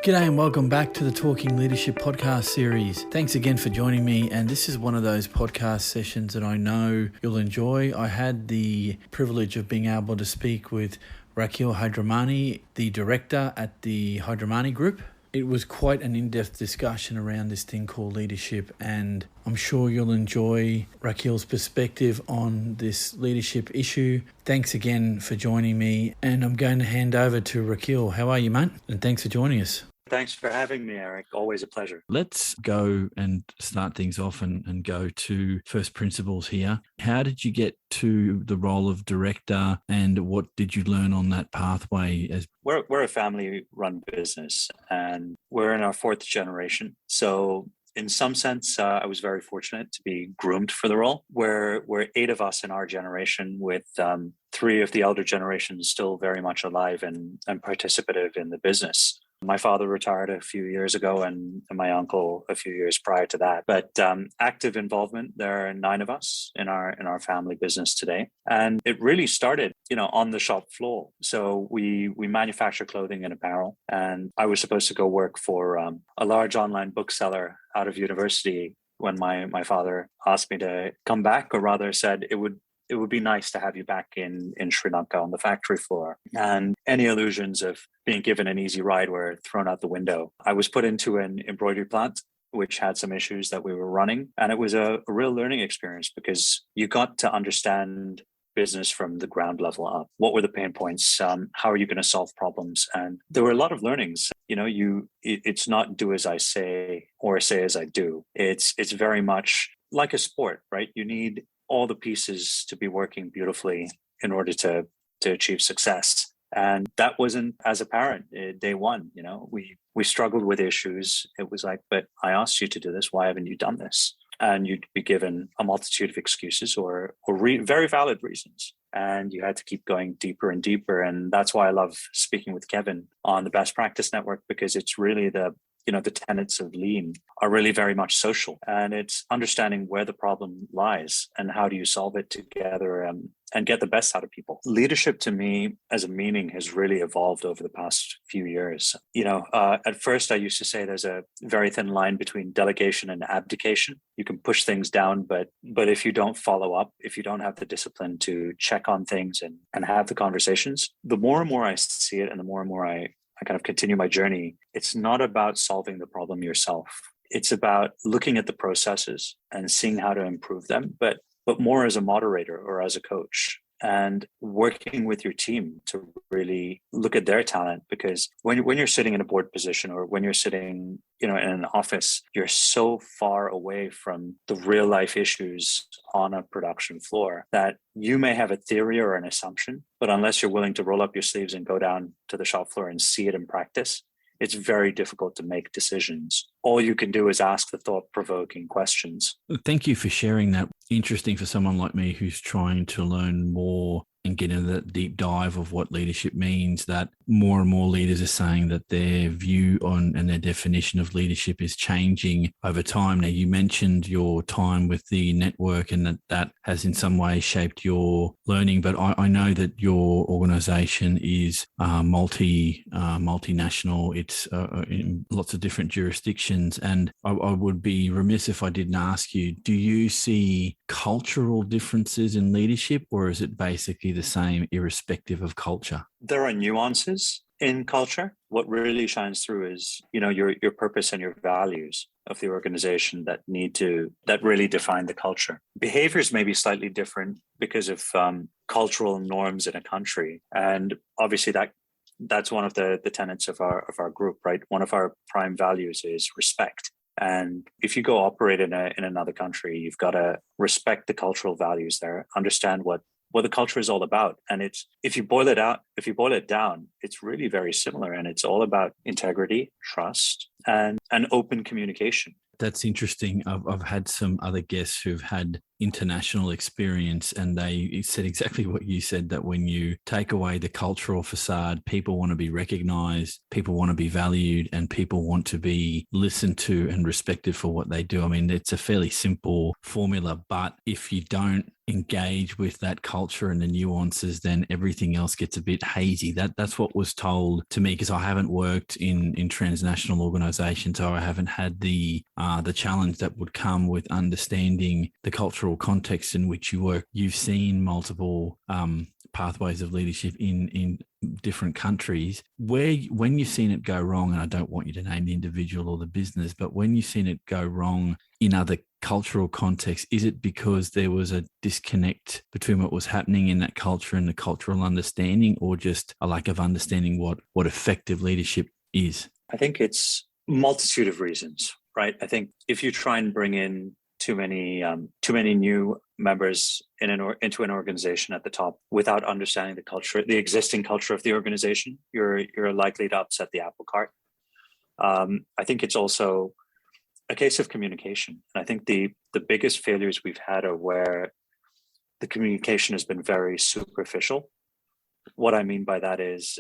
G'day and welcome back to the Talking Leadership podcast series. Thanks again for joining me, and this is one of those podcast sessions that I know you'll enjoy. I had the privilege of being able to speak with Rakhil Hirdaramani, the director at the Hirdaramani Group. It was quite an in-depth discussion around this thing called leadership, and I'm sure you'll enjoy Rakhil's perspective on this leadership issue. Thanks again for joining me, and I'm going to hand over to Rakhil. How are you, mate? And thanks for joining us. Thanks for having me, Eric. Always a pleasure. Let's go and start things off and go to first principles here. How did you get to the role of director, and what did you learn on that pathway? We're a family-run business, and we're in our fourth generation. So in some sense, I was very fortunate to be groomed for the role. We're 8 of us in our generation, with 3 of the elder generations still very much alive and participative in the business. My father retired a few years ago, and my uncle a few years prior to that. But active involvement, there are 9 of us in our family business today. And it really started, on the shop floor. So we manufacture clothing and apparel. And I was supposed to go work for a large online bookseller out of university when my father asked me to come back, or rather said it would be nice to have you back in Sri Lanka on the factory floor. And any illusions of being given an easy ride were thrown out the window. I was put into an embroidery plant, which had some issues that we were running. And it was a real learning experience, because you got to understand business from the ground level up. What were the pain points? How are you going to solve problems? And there were a lot of learnings. It's not do as I say or say as I do. It's very much like a sport, right? You need all the pieces to be working beautifully in order to achieve success. And that wasn't as apparent day one. We struggled with issues. It was like, but I asked you to do this. Why haven't you done this? And you'd be given a multitude of excuses or very valid reasons. And you had to keep going deeper and deeper. And that's why I love speaking with Kevin on the Best Practice Network, because it's really the tenets of lean are really very much social, and it's understanding where the problem lies and how do you solve it together and get the best out of people. Leadership to me as a meaning has really evolved over the past few years. At first I used to say there's a very thin line between delegation and abdication. You can push things down, but if you don't follow up, if you don't have the discipline to check on things and have the conversations, the more and more I see it and the more and more I kind of continue my journey, it's not about solving the problem yourself. It's about looking at the processes and seeing how to improve them, but more as a moderator or as a coach, and working with your team to really look at their talent. Because when you're sitting in a board position, or when you're sitting, in an office, you're so far away from the real life issues on a production floor that you may have a theory or an assumption, but unless you're willing to roll up your sleeves and go down to the shop floor and see it in practice, it's very difficult to make decisions. All you can do is ask the thought-provoking questions. Thank you for sharing that. Interesting for someone like me who's trying to learn more and get into that deep dive of what leadership means, that more and more leaders are saying that their view on and their definition of leadership is changing over time. Now, you mentioned your time with the network and that has in some way shaped your learning, but I know that your organization is multinational. It's in lots of different jurisdictions. And I would be remiss if I didn't ask you, do you see cultural differences in leadership, or is it basically the same irrespective of culture? There are nuances in culture. What really shines through is, your purpose and your values of the organization that really define the culture. Behaviors may be slightly different because of cultural norms in a country. And obviously that's one of the tenets of our group, right? One of our prime values is respect. And if you go operate in another country, you've got to respect the cultural values there, understand what the culture is all about. And if you boil it down, it's really very similar. And it's all about integrity, trust, and open communication. That's interesting. I've had some other guests who've had international experience, and they said exactly what you said, that when you take away the cultural facade, people want to be recognized, people want to be valued, and people want to be listened to and respected for what they do. I mean, it's a fairly simple formula, but if you don't engage with that culture and the nuances, then everything else gets a bit hazy. That's what was told to me, because I haven't worked in transnational organizations, so I haven't had the challenge that would come with understanding the cultural context in which you work. You've seen multiple pathways of leadership in different countries. When you've seen it go wrong, and I don't want you to name the individual or the business, but when you've seen it go wrong in other cultural contexts, is it because there was a disconnect between what was happening in that culture and the cultural understanding, or just a lack of understanding what effective leadership is? I think it's a multitude of reasons, right? I think if you try and bring in too many new members into an organization at the top without understanding the culture, the existing culture of the organization, you're likely to upset the apple cart. I think it's also a case of communication. And I think the biggest failures we've had are where the communication has been very superficial. What I mean by that is,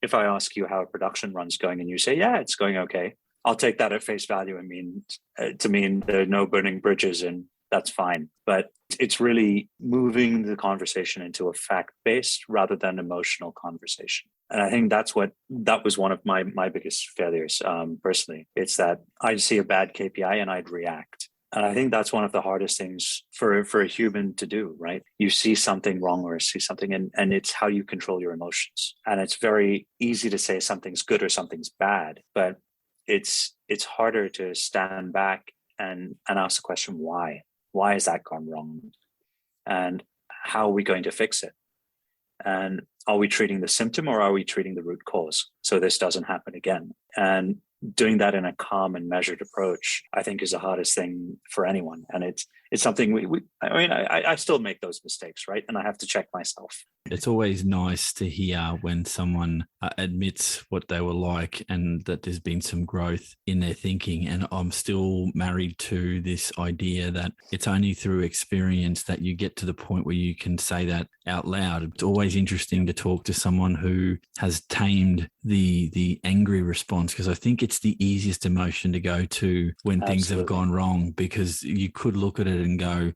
if I ask you how a production run's going and you say, yeah, it's going okay, I'll take that at face value and mean there are no burning bridges, and that's fine. But it's really moving the conversation into a fact-based rather than emotional conversation. And I think that was one of my biggest failures personally. It's that I'd see a bad KPI and I'd react. And I think that's one of the hardest things for a human to do, right? You see something wrong or see something, and it's how you control your emotions. And it's very easy to say something's good or something's bad, but it's harder to stand back and ask the question, why? Why has that gone wrong? And how are we going to fix it? And are we treating the symptom or are we treating the root cause so this doesn't happen again? And doing that in a calm and measured approach, I think, is the hardest thing for anyone. And it's something I still make those mistakes, right? And I have to check myself. It's always nice to hear when someone admits what they were like and that there's been some growth in their thinking. And I'm still married to this idea that it's only through experience that you get to the point where you can say that out loud. It's always interesting to talk to someone who has tamed the angry response, because I think it's the easiest emotion to go to when things have gone wrong, because you could look at it and go,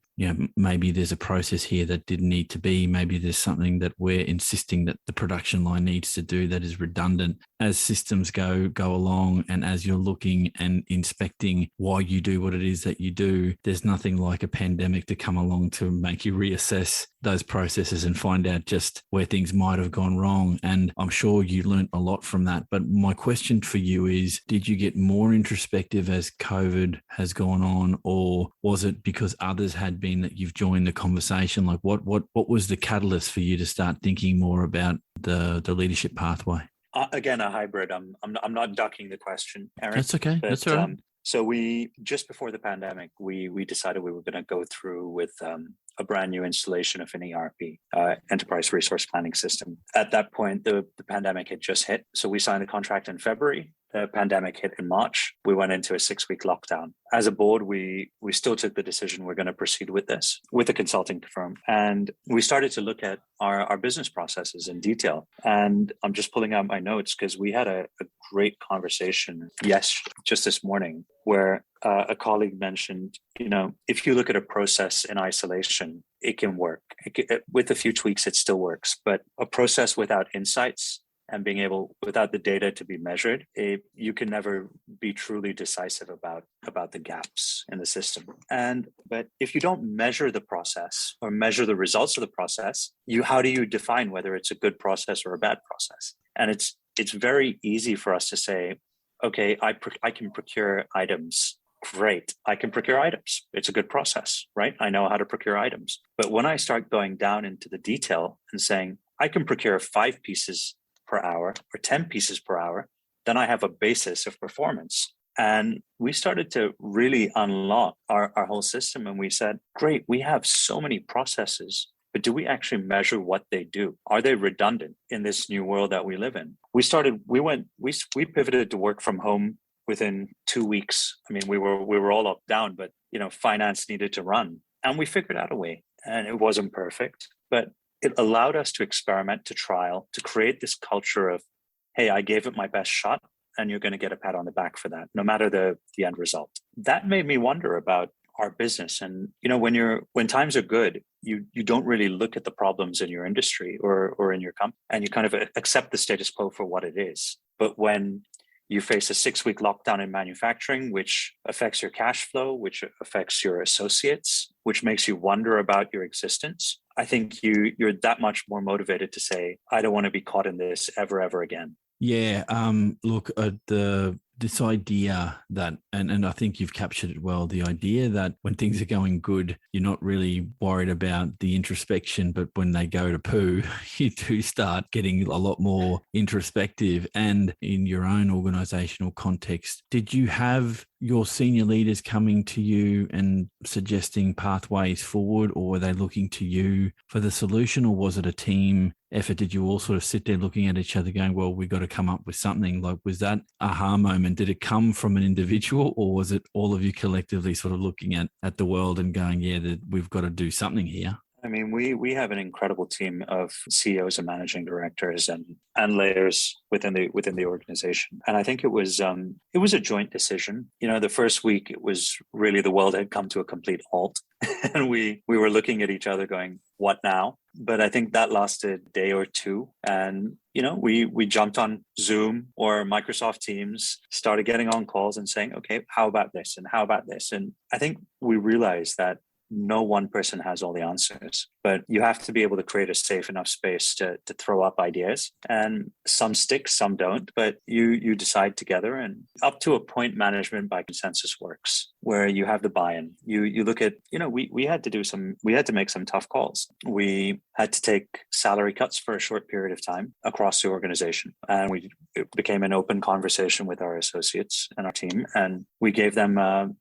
maybe there's a process here that didn't need to be. Maybe there's something that we're insisting that the production line needs to do that is redundant. As systems go along, and as you're looking and inspecting why you do what it is that you do, there's nothing like a pandemic to come along to make you reassess those processes and find out just where things might have gone wrong. And I'm sure you learned a lot from that. But my question for you is, did you get more introspective as COVID has gone on, or was it because others had been that you've joined the conversation? Like what was the catalyst for you to start thinking more about the leadership pathway? Again, a hybrid. I'm not ducking the question, Aaron. That's okay. But, that's all right. So we, just before the pandemic, we decided we were going to go through with a brand new installation of an ERP, enterprise resource planning system. At that point, the pandemic had just hit. So we signed the contract in February. The pandemic hit in March. We went into a 6-week lockdown. As a board, we still took the decision we're going to proceed with this with a consulting firm. And we started to look at our business processes in detail. And I'm just pulling out my notes because we had a great conversation, just this morning, where a colleague mentioned, if you look at a process in isolation, it can work. With a few tweaks, it still works. But a process without insights and being able, without the data to be measured, you can never be truly decisive about the gaps in the system. But if you don't measure the process or measure the results of the process, how do you define whether it's a good process or a bad process? And it's very easy for us to say, okay, I can procure items. Great, I can procure items. It's a good process, right? I know how to procure items. But when I start going down into the detail and saying, I can procure 5 pieces per hour or 10 pieces per hour, then I have a basis of performance. And we started to really unlock our whole system. And we said, great, we have so many processes, but do we actually measure what they do? Are they redundant in this new world that we live in? We pivoted to work from home within 2 weeks. I mean, we were all locked down, but finance needed to run. And we figured out a way, and it wasn't perfect, but it allowed us to experiment, to trial, to create this culture of, hey, I gave it my best shot, and you're going to get a pat on the back for that, no matter the end result. That made me wonder about our business. And when times are good, you don't really look at the problems in your industry or in your company, and you kind of accept the status quo for what it is. But when you face a 6-week lockdown in manufacturing, which affects your cash flow, which affects your associates, which makes you wonder about your existence, I think you're that much more motivated to say, I don't want to be caught in this ever again. Yeah. Look, this idea that, and I think you've captured it well, the idea that when things are going good, you're not really worried about the introspection, but when they go to poo, you do start getting a lot more introspective. And in your own organizational context, did you have your senior leaders coming to you and suggesting pathways forward, or were they looking to you for the solution, or was it a team effort? Did you all sort of sit there looking at each other going, well, we've got to come up with something? Like, was that aha moment? Did it come from an individual, or was it all of you collectively sort of looking at the world and going, yeah, we've got to do something here? I mean, we have an incredible team of CEOs and managing directors and layers within the organization, and I think it was a joint decision. The first week it was really the world had come to a complete halt, and we were looking at each other going, "What now?" But I think that lasted a day or two, and we jumped on Zoom or Microsoft Teams, started getting on calls and saying, "Okay, how about this? And how about this?" And I think we realized that no one person has all the answers, but you have to be able to create a safe enough space to throw up ideas, and some stick, some don't, but you decide together. And up to a point, management by consensus works, where you have the buy-in. You look at, we had to make some tough calls. We had to take salary cuts for a short period of time across the organization, and it became an open conversation with our associates and our team, and we gave them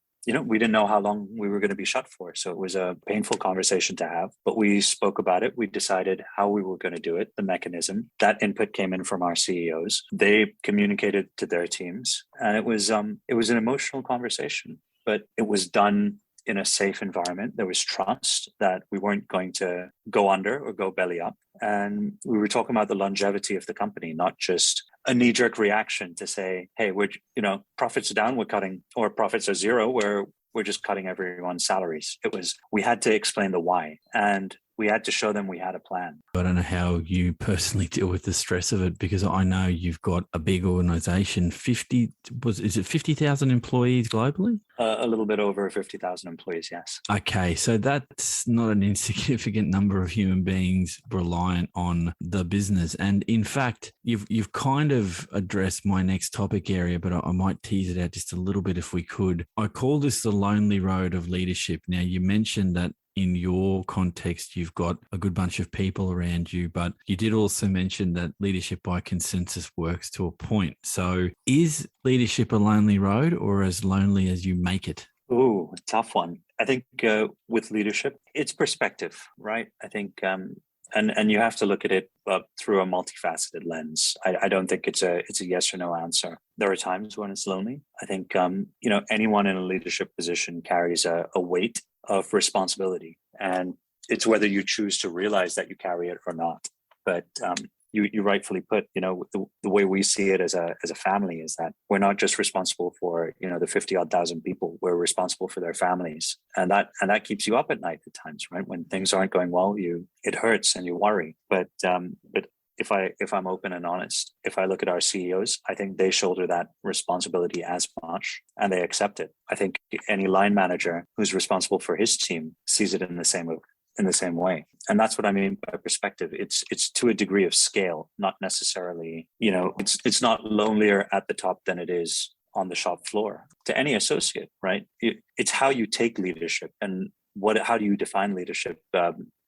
we didn't know how long we were going to be shut for. So it was a painful conversation to have, but we spoke about it. We decided how we were going to do it, the mechanism. That input came in from our CEOs. They communicated to their teams, and it was an emotional conversation, but it was done in a safe environment. There was trust that we weren't going to go under or go belly up. And we were talking about the longevity of the company, not just a knee-jerk reaction to say, hey, profits are down, we're cutting, or profits are zero, we're just cutting everyone's salaries. We had to explain the why, and we had to show them we had a plan. I don't know how you personally deal with the stress of it, because I know you've got a big organization. Is it 50,000 employees globally? A little bit over 50,000 employees, yes. Okay, so that's not an insignificant number of human beings reliant on the business. And in fact, you've kind of addressed my next topic area, but I might tease it out just a little bit if we could. I call this the lonely road of leadership. Now, you mentioned that in your context, you've got a good bunch of people around you, but you did also mention that leadership by consensus works to a point. So is leadership a lonely road, or as lonely as you make it? Ooh, tough one. I think with leadership, it's perspective, right? I think, and you have to look at it through a multifaceted lens. I don't think it's a yes or no answer. There are times when it's lonely. I think, anyone in a leadership position carries a weight of responsibility, and it's whether you choose to realize that you carry it or not. But you rightfully put, the way we see it as a family is that we're not just responsible for the 50,000 people. We're responsible for their families, and that keeps you up at night at times, right? When things aren't going well, it hurts and you worry. But if I'm open and honest, if I look at our CEOs, I think they shoulder that responsibility as much, and they accept it. I think any line manager who's responsible for his team sees it in the same way. And that's what I mean by perspective. It's to a degree of scale, not necessarily, it's not lonelier at the top than it is on the shop floor to any associate, right? It's how you take leadership, and how do you define leadership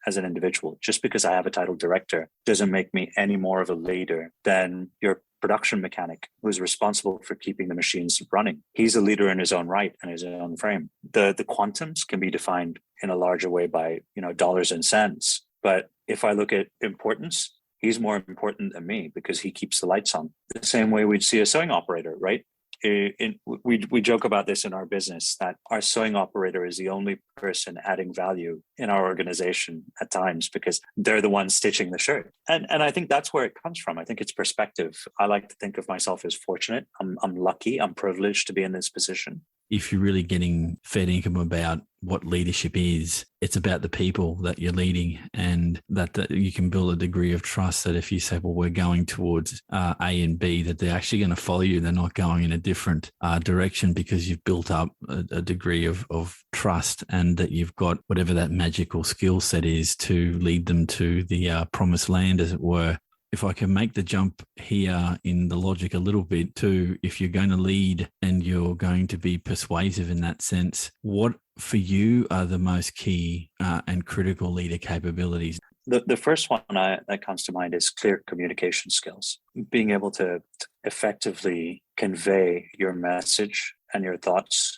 as an individual. Just because I have a title director doesn't make me any more of a leader than your production mechanic who's responsible for keeping the machines running. He's a leader in his own right and his own frame. The quantums can be defined in a larger way by dollars and cents. But if I look at importance, he's more important than me because he keeps the lights on. The same way we'd see a sewing operator, right? we joke about this in our business, that our sewing operator is the only person adding value in our organization at times, because they're the ones stitching the shirt. And I think that's where it comes from. I think it's perspective. I like to think of myself as fortunate. I'm lucky. I'm privileged to be in this position. If you're really getting fair income about what leadership is, it's about the people that you're leading, and that you can build a degree of trust that if you say, well, we're going towards A and B, that they're actually going to follow you. They're not going in a different direction, because you've built up a degree of trust, and that you've got whatever that magical skill set is to lead them to the promised land, as it were. If I can make the jump here in the logic a little bit to, if you're going to lead and you're going to be persuasive in that sense, what for you are the most key and critical leader capabilities? The first one that comes to mind is clear communication skills. Being able to effectively convey your message and your thoughts,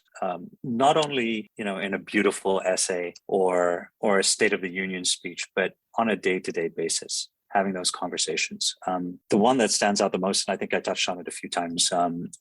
not only in a beautiful essay or a State of the Union speech, but on a day-to-day basis. Having those conversations. The one that stands out the most, and I think I touched on it a few times,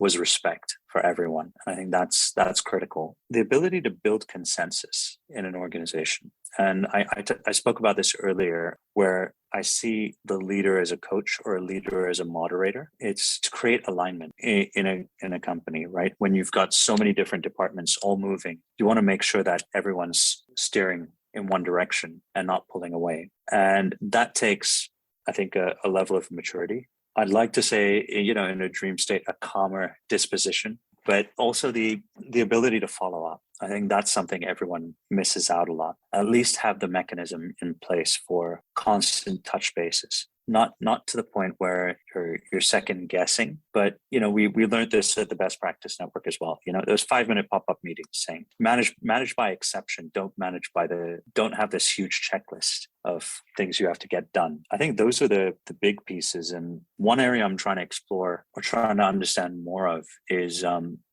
was respect for everyone. And I think that's critical. The ability to build consensus in an organization. And I spoke about this earlier, where I see the leader as a coach or a leader as a moderator. It's to create alignment in a company, right? When you've got so many different departments all moving, you want to make sure that everyone's steering in one direction and not pulling away. And that takes, I think, a level of maturity. I'd like to say, in a dream state, a calmer disposition, but also the ability to follow up. I think that's something everyone misses out a lot. At least have the mechanism in place for constant touch bases. Not to the point where you're second guessing, but we learned this at the Best Practice Network as well. Those 5-minute pop-up meetings saying manage by exception, don't have this huge checklist of things you have to get done. I think those are the big pieces. And one area I'm trying to explore or trying to understand more of is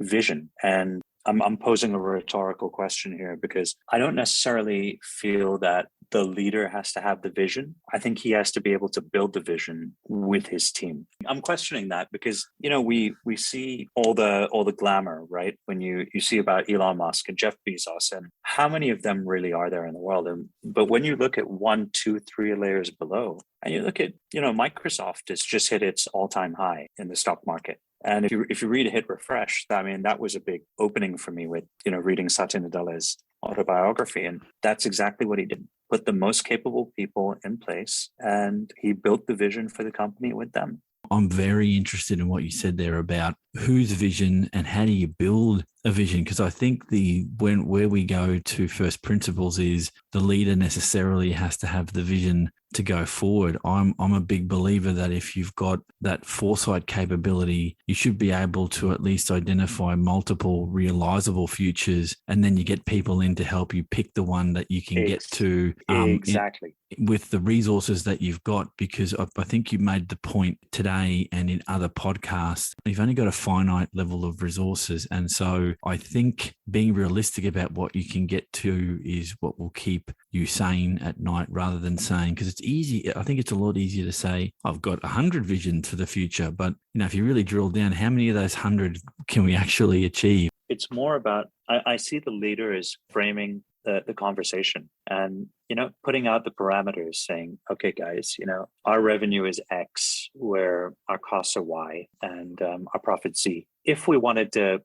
vision. And I'm posing a rhetorical question here, because I don't necessarily feel that the leader has to have the vision. I think he has to be able to build the vision with his team. I'm questioning that because, we see all the glamour, right? When you see about Elon Musk and Jeff Bezos, and how many of them really are there in the world? But when you look at 1, 2, 3 layers below, and you look at, Microsoft has just hit its all-time high in the stock market. And if you read Hit Refresh, that was a big opening for me with, reading Satya Nadella's autobiography. And that's exactly what he did. Put the most capable people in place, and he built the vision for the company with them. I'm very interested in what you said there about whose vision and how do you build a vision, because I think where we go to first principles is the leader necessarily has to have the vision to go forward. I'm a big believer that if you've got that foresight capability, you should be able to at least identify multiple realizable futures, and then you get people in to help you pick the one that you can get to exactly with the resources that you've got. Because I think you made the point today and in other podcasts, you've only got a finite level of resources. And so I think being realistic about what you can get to is what will keep you sane at night, rather than saying, because it's easy. I think it's a lot easier to say, I've got 100 visions for the future. But, if you really drill down, how many of those 100 can we actually achieve? It's more about, I see the leader as framing the conversation and, putting out the parameters, saying, okay, guys, our revenue is X, where our costs are Y, and our profit's Z. If we wanted to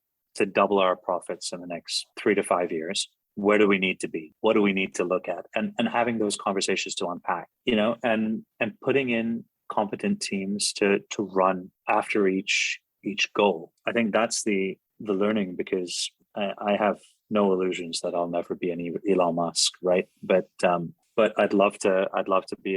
double our profits in the next 3 to 5 years, where do we need to be? What do we need to look at? And having those conversations to unpack, and putting in competent teams to run after each goal. I think that's the learning, because I have no illusions that I'll never be any Elon Musk, right? But I'd love to be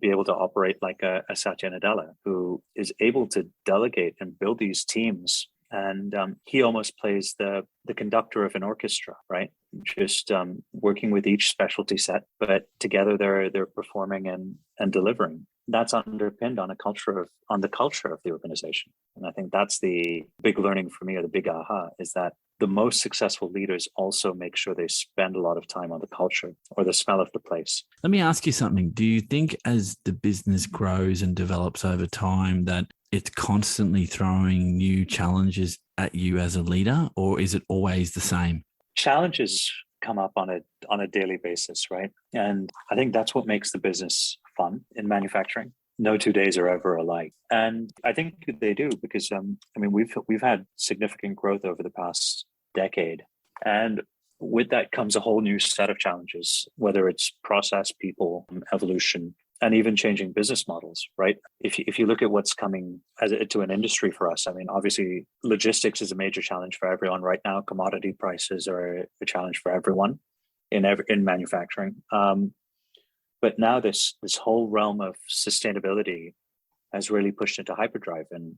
able to operate like a Satya Nadella, who is able to delegate and build these teams. And he almost plays the conductor of an orchestra, right? Just working with each specialty set, but together they're performing and delivering. That's underpinned on the culture of the organization. And I think that's the big learning for me, or the big aha, is that the most successful leaders also make sure they spend a lot of time on the culture or the smell of the place. Let me ask you something. Do you think as the business grows and develops over time that it's constantly throwing new challenges at you as a leader, or is it always the same? Challenges come up on a daily basis, right? And I think that's what makes the business fun in manufacturing. No 2 days are ever alike, and I think they do because we've had significant growth over the past decade, and with that comes a whole new set of challenges, whether it's process, people, evolution, and even changing business models, right? If you look at what's coming to an industry for us, I mean, obviously logistics is a major challenge for everyone right now. Commodity prices are a challenge for everyone in manufacturing. But now this whole realm of sustainability has really pushed into hyperdrive, and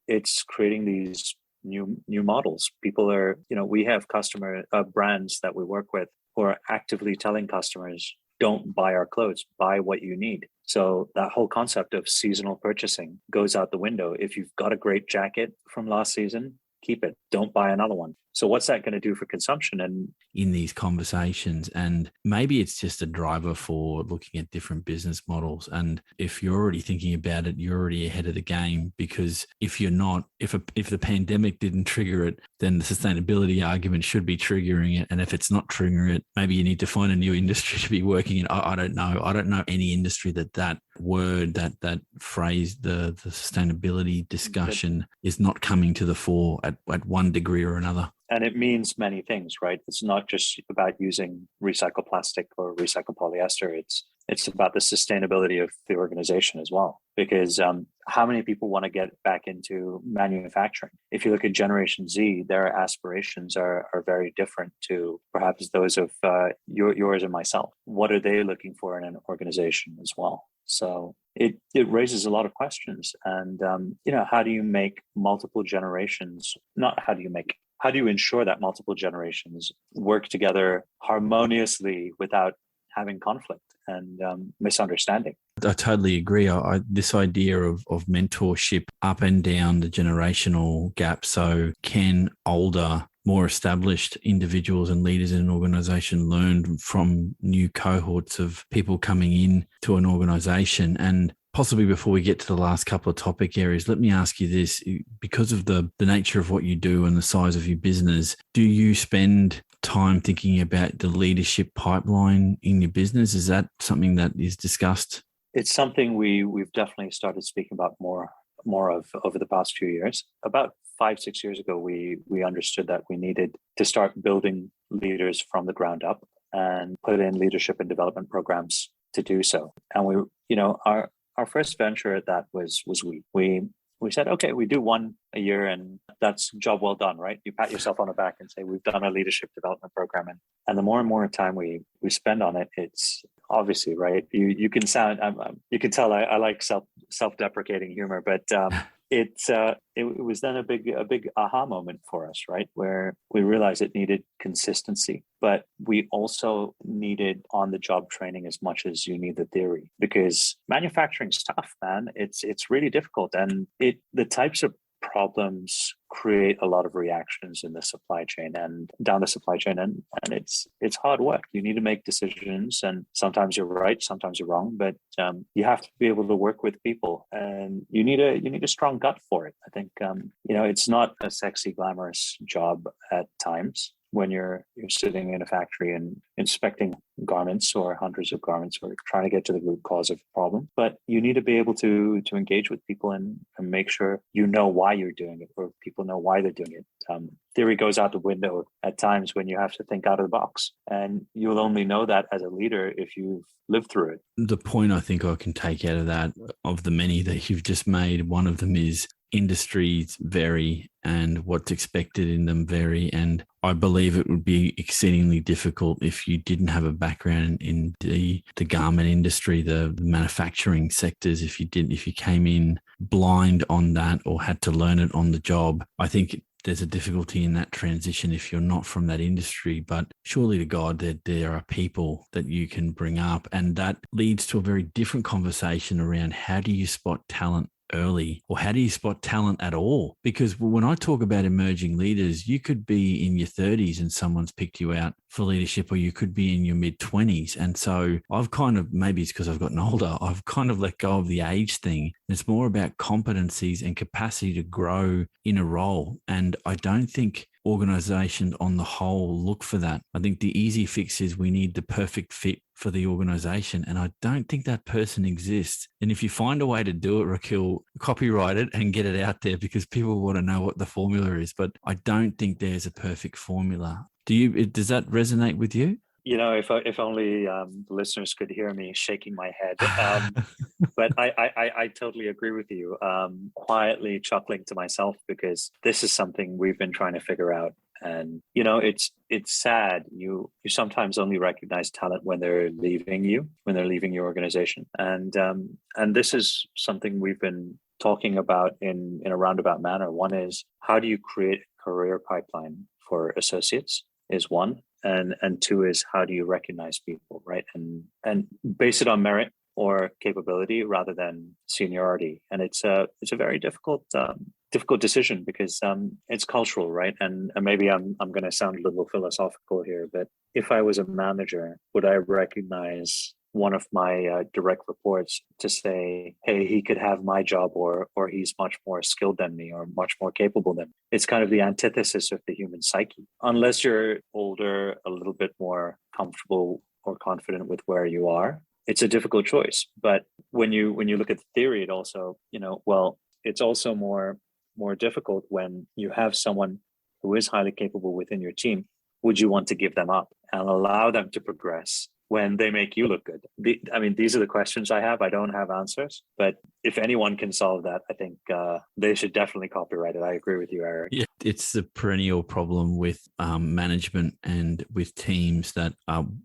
it's creating these new models. People are, we have customer brands that we work with who are actively telling customers, don't buy our clothes, buy what you need. So that whole concept of seasonal purchasing goes out the window. If you've got a great jacket from last season, keep it. Don't buy another one. So what's that going to do for consumption? And in these conversations, and maybe it's just a driver for looking at different business models. And if you're already thinking about it, you're already ahead of the game, because if you're not, if the pandemic didn't trigger it, then the sustainability argument should be triggering it. And if it's not triggering it, maybe you need to find a new industry to be working in. I don't know. I don't know any industry that word, that phrase, the sustainability discussion is not coming to the fore at one degree or another. And it means many things, right? It's not just about using recycled plastic or recycled polyester. It's about the sustainability of the organization as well. Because how many people want to get back into manufacturing? If you look at Generation Z, their aspirations are very different to perhaps those of yours and myself. What are they looking for in an organization as well? So it raises a lot of questions. And, how do you make multiple generations, how do you ensure that multiple generations work together harmoniously without having conflict and misunderstanding? I totally agree. This idea of mentorship up and down the generational gap. So can older, more established individuals and leaders in an organization learn from new cohorts of people coming in to an organization? And possibly before we get to the last couple of topic areas, let me ask you this. Because of the nature of what you do and the size of your business, do you spend time thinking about the leadership pipeline in your business? Is that something that is discussed? It's something we've definitely started speaking about more of over the past few years. About 5-6 years ago, we understood that we needed to start building leaders from the ground up and put in leadership and development programs to do so. And our first venture at that was we said, okay, we do one a year and that's job well done, right? You pat yourself on the back and say, we've done a leadership development program. And the more and more time we spend on it, it's obviously, right? You can tell I like self-deprecating humor, but it was then a big aha moment for us, right? Where we realized it needed consistency, but we also needed on-the-job training as much as you need the theory, because manufacturing's tough, man. It's really difficult, and the types of problems create a lot of reactions in the supply chain and down the supply chain, and it's hard work. You need to make decisions, and sometimes you're right, sometimes you're wrong, but you have to be able to work with people, and you need a strong gut for it. I think it's not a sexy, glamorous job at times when you're sitting in a factory and inspecting garments or hundreds of garments or trying to get to the root cause of the problem. But you need to be able to engage with people and make sure you know why you're doing it, or people know why they're doing it. Theory goes out the window at times when you have to think out of the box. And you'll only know that as a leader if you've lived through it. The point I think I can take out of that, of the many that you've just made, one of them is industries vary and what's expected in them vary. And I believe it would be exceedingly difficult if you didn't have a background in the garment industry, the manufacturing sectors. If you came in blind on that or had to learn it on the job, I think there's a difficulty in that transition if you're not from that industry. But surely to God that there are people that you can bring up, and that leads to a very different conversation around how do you spot talent early? Or how do you spot talent at all? Because when I talk about emerging leaders, you could be in your 30s and someone's picked you out for leadership, or you could be in your mid 20s. And so I've kind of, maybe it's because I've gotten older, I've kind of let go of the age thing. It's more about competencies and capacity to grow in a role. And I don't think organizations on the whole look for that. I think the easy fix is we need the perfect fit for the organization. And I don't think that person exists. And if you find a way to do it, Rakhil, copyright it and get it out there, because people want to know what the formula is. But I don't think there's a perfect formula. Does that resonate with you? If only the listeners could hear me shaking my head. But I totally agree with you. Quietly chuckling to myself, because this is something we've been trying to figure out. And it's sad. You sometimes only recognize talent when they're leaving your organization. And this is something we've been talking about in a roundabout manner. One is, how do you create a career pipeline for associates? Is one. And two is, how do you recognize people, right? And base it on merit or capability rather than seniority. And it's a very difficult decision, because it's cultural, right? And maybe I'm going to sound a little philosophical here, but if I was a manager, would I recognize one of my direct reports to say, hey, he could have my job, or he's much more skilled than me, or much more capable than me? It's kind of the antithesis of the human psyche. Unless you're older, a little bit more comfortable or confident with where you are, it's a difficult choice. But when you look at the theory, it also, it's also more difficult when you have someone who is highly capable within your team. Would you want to give them up and allow them to progress when they make you look good? These are the questions I have. I don't have answers, but if anyone can solve that, I think they should definitely copyright it. I agree with you, Eric. Yeah, it's the perennial problem with management and with teams that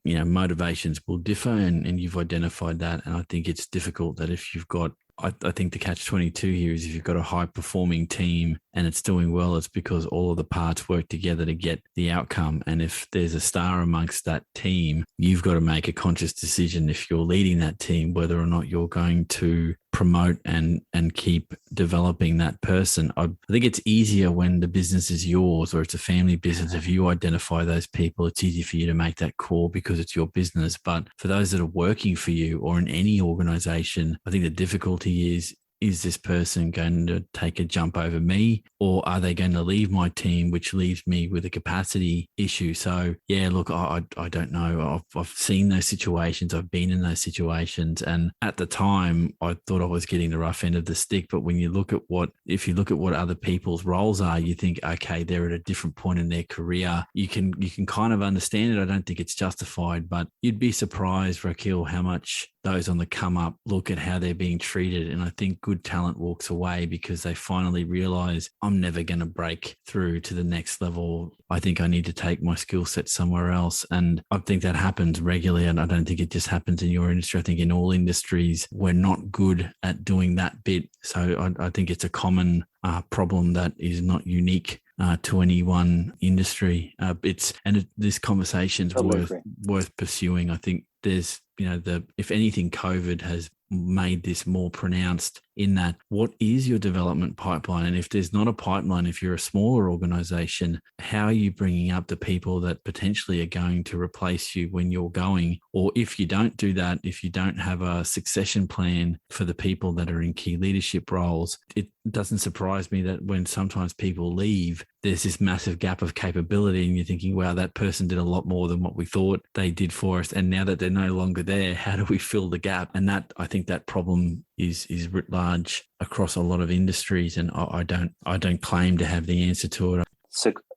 motivations will differ, and you've identified that. And I think it's difficult that if you've got, I think the catch-22 here is, if you've got a high-performing team and it's doing well, it's because all of the parts work together to get the outcome. And if there's a star amongst that team, you've got to make a conscious decision, if you're leading that team, whether or not you're going to promote and keep developing that person. I think it's easier when the business is yours, or it's a family business. If you identify those people, it's easy for you to make that call because it's your business. But for those that are working for you or in any organization, I think the difficulty is this person going to take a jump over me, or are they going to leave my team, which leaves me with a capacity issue? So yeah, look, I don't know. I've seen those situations. I've been in those situations. And at the time, I thought I was getting the rough end of the stick. But when you look at if you look at what other people's roles are, you think, okay, they're at a different point in their career. You can kind of understand it. I don't think it's justified, but you'd be surprised, Rakhil, how much those on the come up look at how they're being treated. And I think good talent walks away because they finally realize, I'm never going to break through to the next level. I think I need to take my skill set somewhere else. And I think that happens regularly. And I don't think it just happens in your industry. I think in all industries, we're not good at doing that bit. So I think it's a common problem that is not unique to any one industry. This conversation's worth pursuing. I think there's, if anything, COVID has made this more pronounced in that, what is your development pipeline? And if there's not a pipeline, if you're a smaller organization, how are you bringing up the people that potentially are going to replace you when you're going? Or if you don't do that, if you don't have a succession plan for the people that are in key leadership roles, it doesn't surprise me that when sometimes people leave, there's this massive gap of capability and you're thinking, wow, that person did a lot more than what we thought they did for us. And now that they're no longer there, how do we fill the gap? And that, I think that problem is writ large across a lot of industries. And I don't claim to have the answer to it.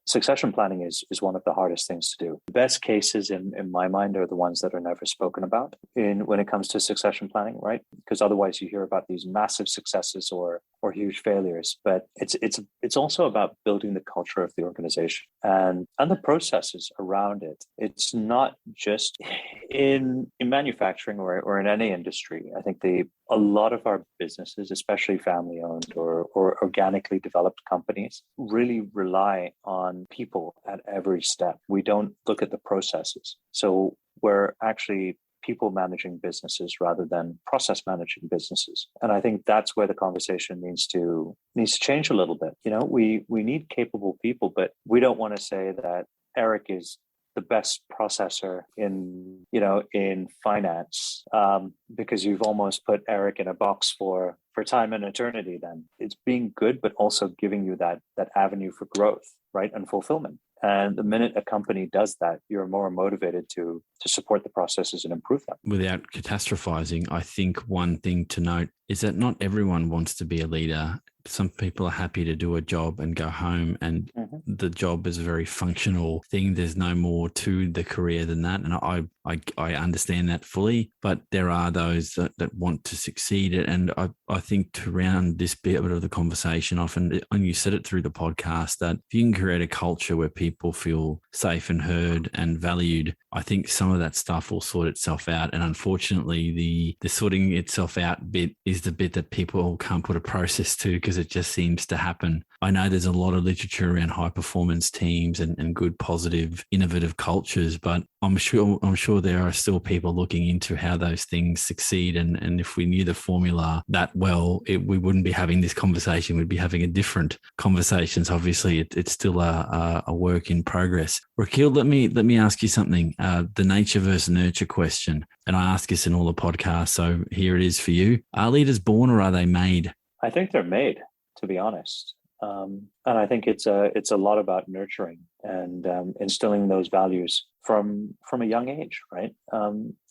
Succession planning is one of the hardest things to do. The best cases in my mind are the ones that are never spoken about when it comes to succession planning, right? Because otherwise you hear about these massive successes or huge failures. But it's also about building the culture of the organization and the processes around it. It's not just in manufacturing or in any industry. I think a lot of our businesses, especially family owned or organically developed companies, really rely on people at every step. We don't look at the processes. So we're actually people managing businesses rather than process managing businesses. And I think that's where the conversation needs to change a little bit. We need capable people, but we don't want to say that Eric is the best processor in finance, because you've almost put Eric in a box for time and eternity. Then it's being good, but also giving you that avenue for growth, right, and fulfillment. And the minute a company does that, you're more motivated to support the processes and improve them. Without catastrophizing, I think one thing to note is that not everyone wants to be a leader. Some people are happy to do a job and go home, and the job is a very functional thing. There's no more to the career than that. And I understand that fully, but there are those that want to succeed. And I think to round this bit of the conversation off, and you said it through the podcast, that if you can create a culture where people feel safe and heard and valued, I think some of that stuff will sort itself out. And unfortunately, the sorting itself out bit is the bit that people can't put a process to, because it just seems to happen. I know there's a lot of literature around high performance teams and good, positive, innovative cultures, but I'm sure there are still people looking into how those things succeed. And if we knew the formula that well, we wouldn't be having this conversation. We'd be having a different conversations. Obviously, it's still a work in progress. Rakhil, let me ask you something. The nature versus nurture question, and I ask this in all the podcasts, so here it is for you. Are leaders born or are they made? I think they're made, to be honest. And I think it's a lot about nurturing and instilling those values from a young age, right?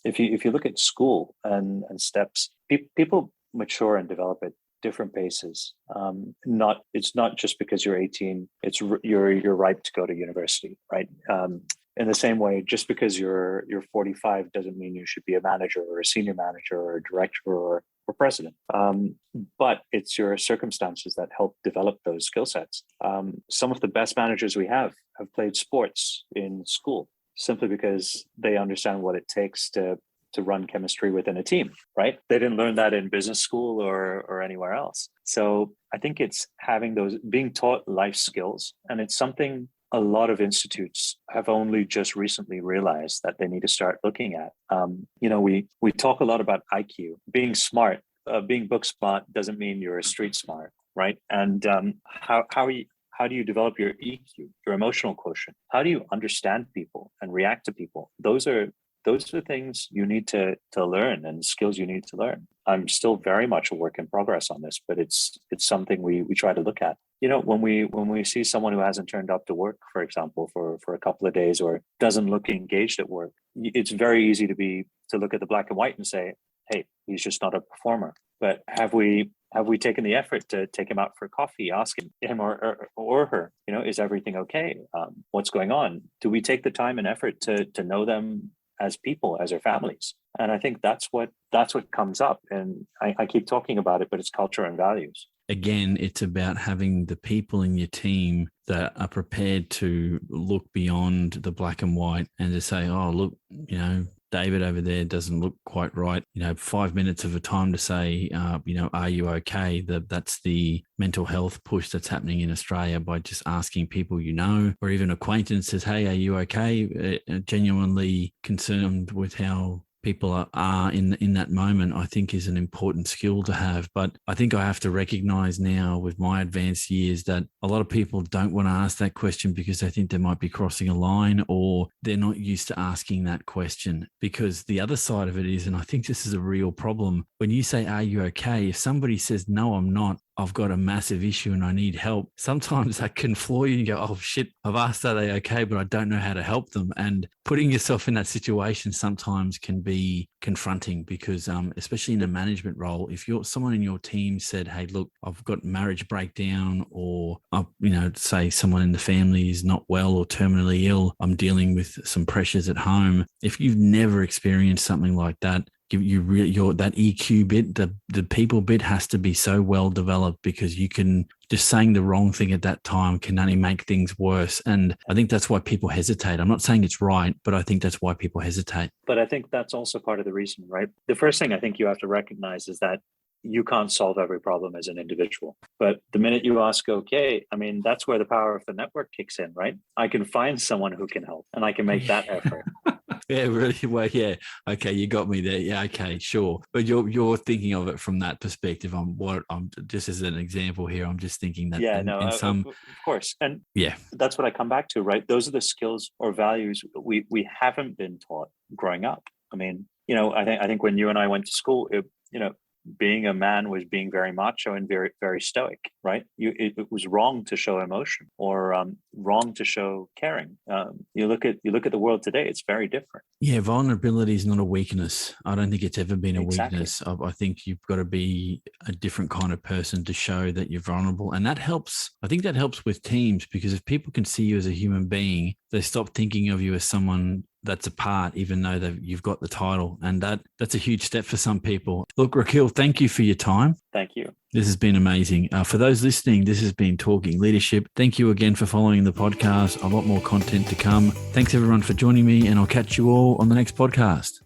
If you look at school and steps, people mature and develop at different paces. It's not just because you're 18, you're ripe to go to university, right? In the same way, just because you're 45 doesn't mean you should be a manager or a senior manager or a director or president. But it's your circumstances that help develop those skill sets. Some of the best managers we have played sports in school simply because they understand what it takes to run chemistry within a team, right? They didn't learn that in business school or anywhere else. So I think it's being taught life skills, and it's something a lot of institutes have only just recently realized that they need to start looking at. We talk a lot about IQ, being smart. Being book smart doesn't mean you're street smart, right? And how do you develop your EQ, your emotional quotient? How do you understand people and react to people? Those are things you need to learn, and skills you need to learn. I'm still very much a work in progress on this, but it's something we try to look at. When we see someone who hasn't turned up to work, for example, for a couple of days, or doesn't look engaged at work, it's very easy to look at the black and white and say, hey, he's just not a performer. But have we taken the effort to take him out for coffee, ask him or her, is everything okay? What's going on? Do we take the time and effort to know them as people, as their families? And I think that's what comes up. And I keep talking about it, but it's culture and values. Again, it's about having the people in your team that are prepared to look beyond the black and white and to say, oh, look, David over there doesn't look quite right. 5 minutes of a time to say, are you okay? That's the mental health push that's happening in Australia by just asking people or even acquaintances, hey, are you okay? Genuinely concerned with how people are in that moment, I think is an important skill to have. But I think I have to recognize now with my advanced years that a lot of people don't want to ask that question because they think they might be crossing a line, or they're not used to asking that question. Because the other side of it is, and I think this is a real problem, when you say, are you okay? If somebody says, no, I'm not, I've got a massive issue and I need help, sometimes that can floor you and go, oh shit, I've asked, are they okay? But I don't know how to help them. And putting yourself in that situation sometimes can be confronting because, especially in a management role, if someone in your team said, hey, look, I've got marriage breakdown, or, say someone in the family is not well or terminally ill, I'm dealing with some pressures at home. If you've never experienced something like that, that EQ bit, the people bit has to be so well developed, because you can just saying the wrong thing at that time can only make things worse. And I think that's why people hesitate. I'm not saying it's right, but I think that's why people hesitate. But I think that's also part of the reason, right? The first thing I think you have to recognize is that you can't solve every problem as an individual. But the minute you ask, okay, that's where the power of the network kicks in, right? I can find someone who can help and I can make that effort. Yeah, really. Well, yeah. Okay, you got me there. Yeah, okay, sure. But you're thinking of it from that perspective. I'm just as an example here. I'm just thinking that Yeah, no, in some, of course. And yeah, that's what I come back to, right? Those are the skills or values we haven't been taught growing up. I mean, I think when you and I went to school, being a man was being very macho and very, very stoic, right? It was wrong to show emotion or wrong to show caring. You look at the world today; it's very different. yeah. Vulnerability is not a weakness. I don't think it's ever been a Exactly. weakness. I think you've got to be a different kind of person to show that you're vulnerable, and that helps. I think that helps with teams because if people can see you as a human being, they stop thinking of you as someone that's a part, even though you've got the title. And that's a huge step for some people. Look, Rakhil, thank you for your time. Thank you. This has been amazing. For those listening, this has been Talking Leadership. Thank you again for following the podcast. A lot more content to come. Thanks everyone for joining me, and I'll catch you all on the next podcast.